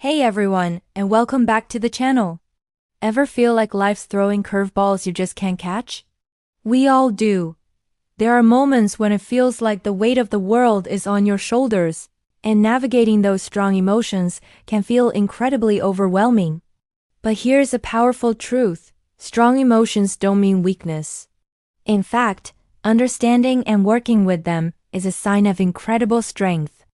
Hey everyone, and welcome back to the channel. Ever feel like life's throwing curveballs you just can't catch? We all do. There are moments when it feels like the weight of the world is on your shoulders, and navigating those strong emotions can feel incredibly overwhelming. But here's a powerful truth: strong emotions don't mean weakness. In fact, understanding and working with them is a sign of incredible strength.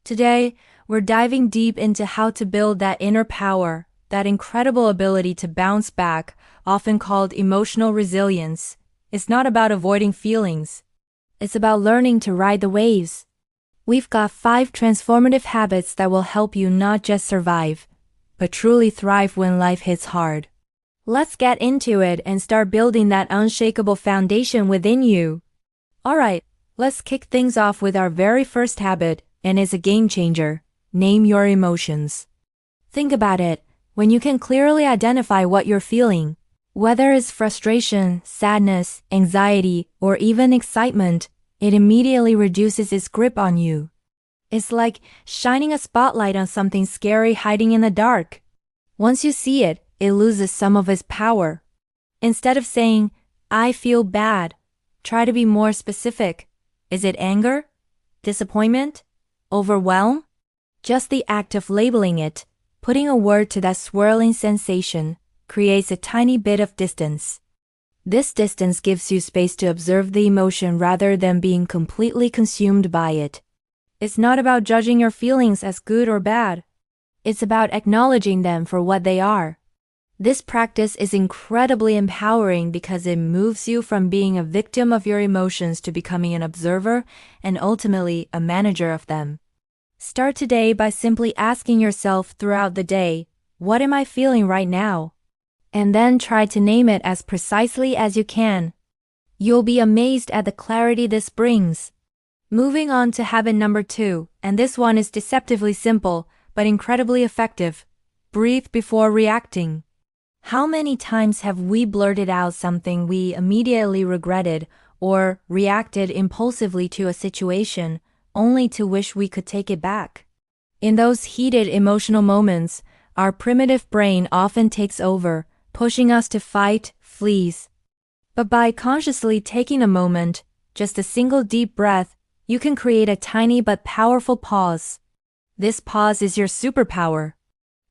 Today, we're diving deep into how to build that inner power, that incredible ability to bounce back, often called emotional resilience. It's not about avoiding feelings. It's about learning to ride the waves. We've got 5 transformative habits that will help you not just survive, but truly thrive when life hits hard. Let's get into it and start building that unshakable foundation within you. Alright, let's kick things off with our very first habit, and it's a game changer. Name your emotions. Think about it. When you can clearly identify what you're feeling, whether it's frustration, sadness, anxiety, or even excitement, it immediately reduces its grip on you. It's like shining a spotlight on something scary hiding in the dark. Once you see it, it loses some of its power. Instead of saying, "I feel bad," try to be more specific. Is it anger? Disappointment? Overwhelm? Just the act of labeling it, putting a word to that swirling sensation, creates a tiny bit of distance. This distance gives you space to observe the emotion rather than being completely consumed by it. It's not about judging your feelings as good or bad. It's about acknowledging them for what they are. This practice is incredibly empowering because it moves you from being a victim of your emotions to becoming an observer and ultimately a manager of them. Start today by simply asking yourself throughout the day, what am I feeling right now? And then try to name it as precisely as you can. You'll be amazed at the clarity this brings. Moving on to habit number 2, and this one is deceptively simple, but incredibly effective. Breathe before reacting. How many times have we blurted out something we immediately regretted or reacted impulsively to a situation, only to wish we could take it back? In those heated emotional moments, our primitive brain often takes over, pushing us to fight, freeze. But by consciously taking a moment, just a single deep breath, you can create a tiny but powerful pause. This pause is your superpower.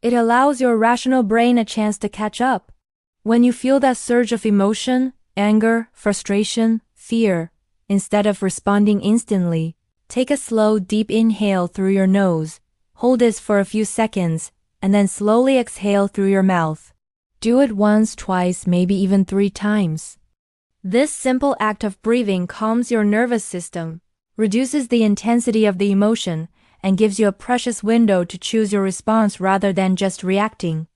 It allows your rational brain a chance to catch up. When you feel that surge of emotion, anger, frustration, fear, instead of responding instantly, take a slow, deep inhale through your nose, hold this for a few seconds, and then slowly exhale through your mouth. Do it once, twice, maybe even 3 times. This simple act of breathing calms your nervous system, reduces the intensity of the emotion, and gives you a precious window to choose your response rather than just reacting.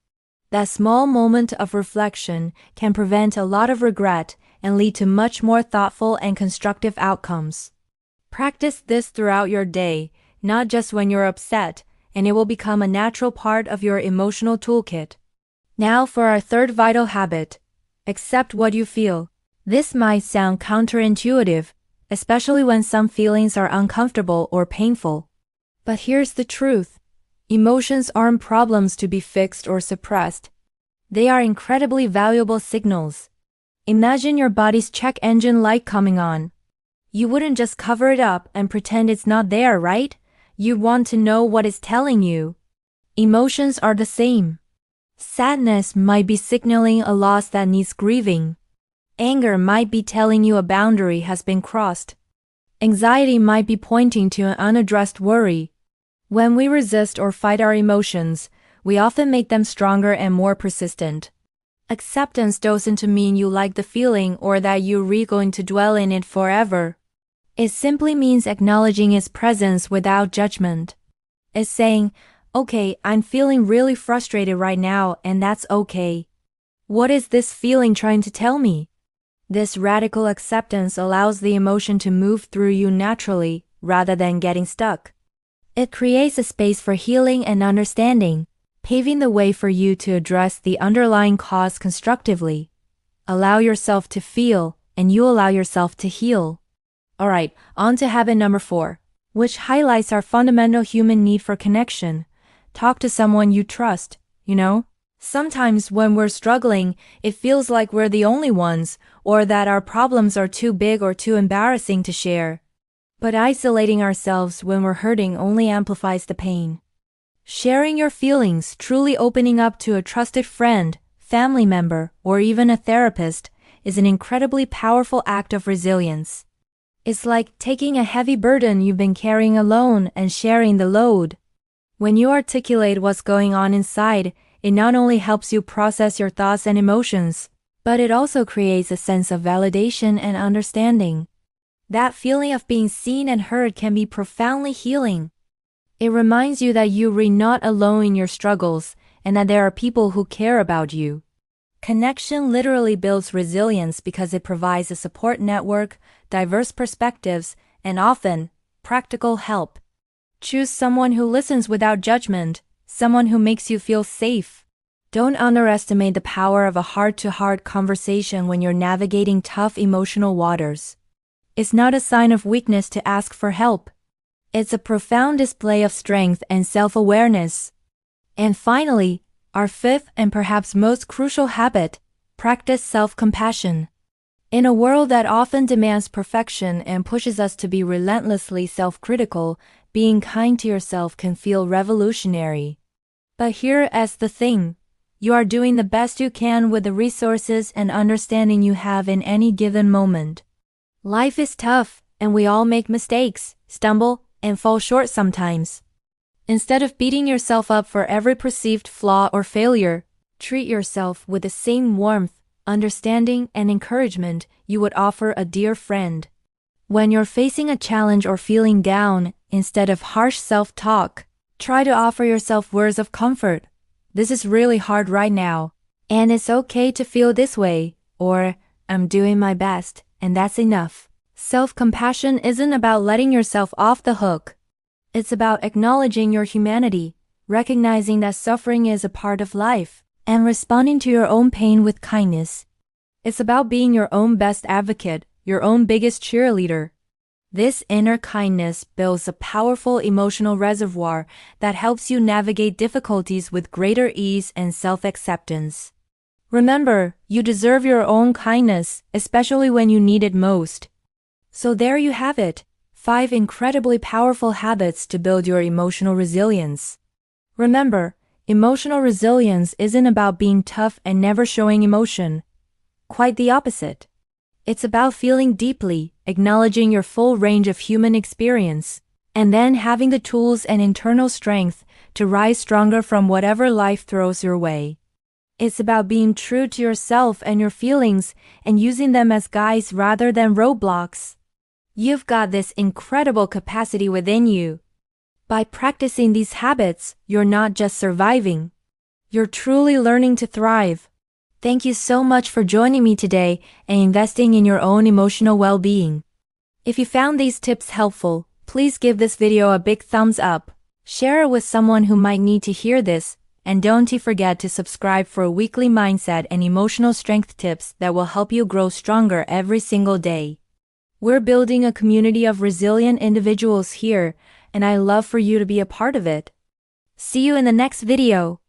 That small moment of reflection can prevent a lot of regret and lead to much more thoughtful and constructive outcomes. Practice this throughout your day, not just when you're upset, and it will become a natural part of your emotional toolkit. Now for our third vital habit. Accept what you feel. This might sound counterintuitive, especially when some feelings are uncomfortable or painful. But here's the truth. Emotions aren't problems to be fixed or suppressed. They are incredibly valuable signals. Imagine your body's check engine light coming on. You wouldn't just cover it up and pretend it's not there, right? You want to know what it's telling you. Emotions are the same. Sadness might be signaling a loss that needs grieving. Anger might be telling you a boundary has been crossed. Anxiety might be pointing to an unaddressed worry. When we resist or fight our emotions, we often make them stronger and more persistent. Acceptance doesn't mean you like the feeling or that you're going to dwell in it forever. It simply means acknowledging its presence without judgment. It's saying, okay, I'm feeling really frustrated right now, and that's okay. What is this feeling trying to tell me? This radical acceptance allows the emotion to move through you naturally, rather than getting stuck. It creates a space for healing and understanding, paving the way for you to address the underlying cause constructively. Allow yourself to feel, and you allow yourself to heal. Alright, on to habit number 4, which highlights our fundamental human need for connection. talk to someone you trust, you know? Sometimes when we're struggling, it feels like we're the only ones, or that our problems are too big or too embarrassing to share. But isolating ourselves when we're hurting only amplifies the pain. Sharing your feelings, truly opening up to a trusted friend, family member, or even a therapist, is an incredibly powerful act of resilience. It's like taking a heavy burden you've been carrying alone and sharing the load. When you articulate what's going on inside, it not only helps you process your thoughts and emotions, but it also creates a sense of validation and understanding. That feeling of being seen and heard can be profoundly healing. It reminds you that you're not alone in your struggles and that there are people who care about you. Connection literally builds resilience because it provides a support network, diverse perspectives, and often, practical help. Choose someone who listens without judgment, someone who makes you feel safe. Don't underestimate the power of a heart-to-heart conversation when you're navigating tough emotional waters. It's not a sign of weakness to ask for help. It's a profound display of strength and self-awareness. And finally, our fifth and perhaps most crucial habit, practice self-compassion. In a world that often demands perfection and pushes us to be relentlessly self-critical, being kind to yourself can feel revolutionary. But here's the thing. You are doing the best you can with the resources and understanding you have in any given moment. Life is tough, and we all make mistakes, stumble, and fall short sometimes. Instead of beating yourself up for every perceived flaw or failure, treat yourself with the same warmth, understanding, and encouragement you would offer a dear friend. When you're facing a challenge or feeling down, instead of harsh self-talk, try to offer yourself words of comfort. This is really hard right now, and it's okay to feel this way, or I'm doing my best, and that's enough. Self-compassion isn't about letting yourself off the hook. It's about acknowledging your humanity, recognizing that suffering is a part of life, and responding to your own pain with kindness. It's about being your own best advocate, your own biggest cheerleader. This inner kindness builds a powerful emotional reservoir that helps you navigate difficulties with greater ease and self-acceptance. Remember, you deserve your own kindness, especially when you need it most. So there you have it, 5 incredibly powerful habits to build your emotional resilience. Remember, emotional resilience isn't about being tough and never showing emotion. Quite the opposite. It's about feeling deeply, acknowledging your full range of human experience, and then having the tools and internal strength to rise stronger from whatever life throws your way. It's about being true to yourself and your feelings and using them as guides rather than roadblocks. You've got this incredible capacity within you. By practicing these habits, you're not just surviving. You're truly learning to thrive. Thank you so much for joining me today and investing in your own emotional well-being. If you found these tips helpful, please give this video a big thumbs up, share it with someone who might need to hear this, and don't forget to subscribe for weekly mindset and emotional strength tips that will help you grow stronger every single day. We're building a community of resilient individuals here, and I'd love for you to be a part of it. See you in the next video.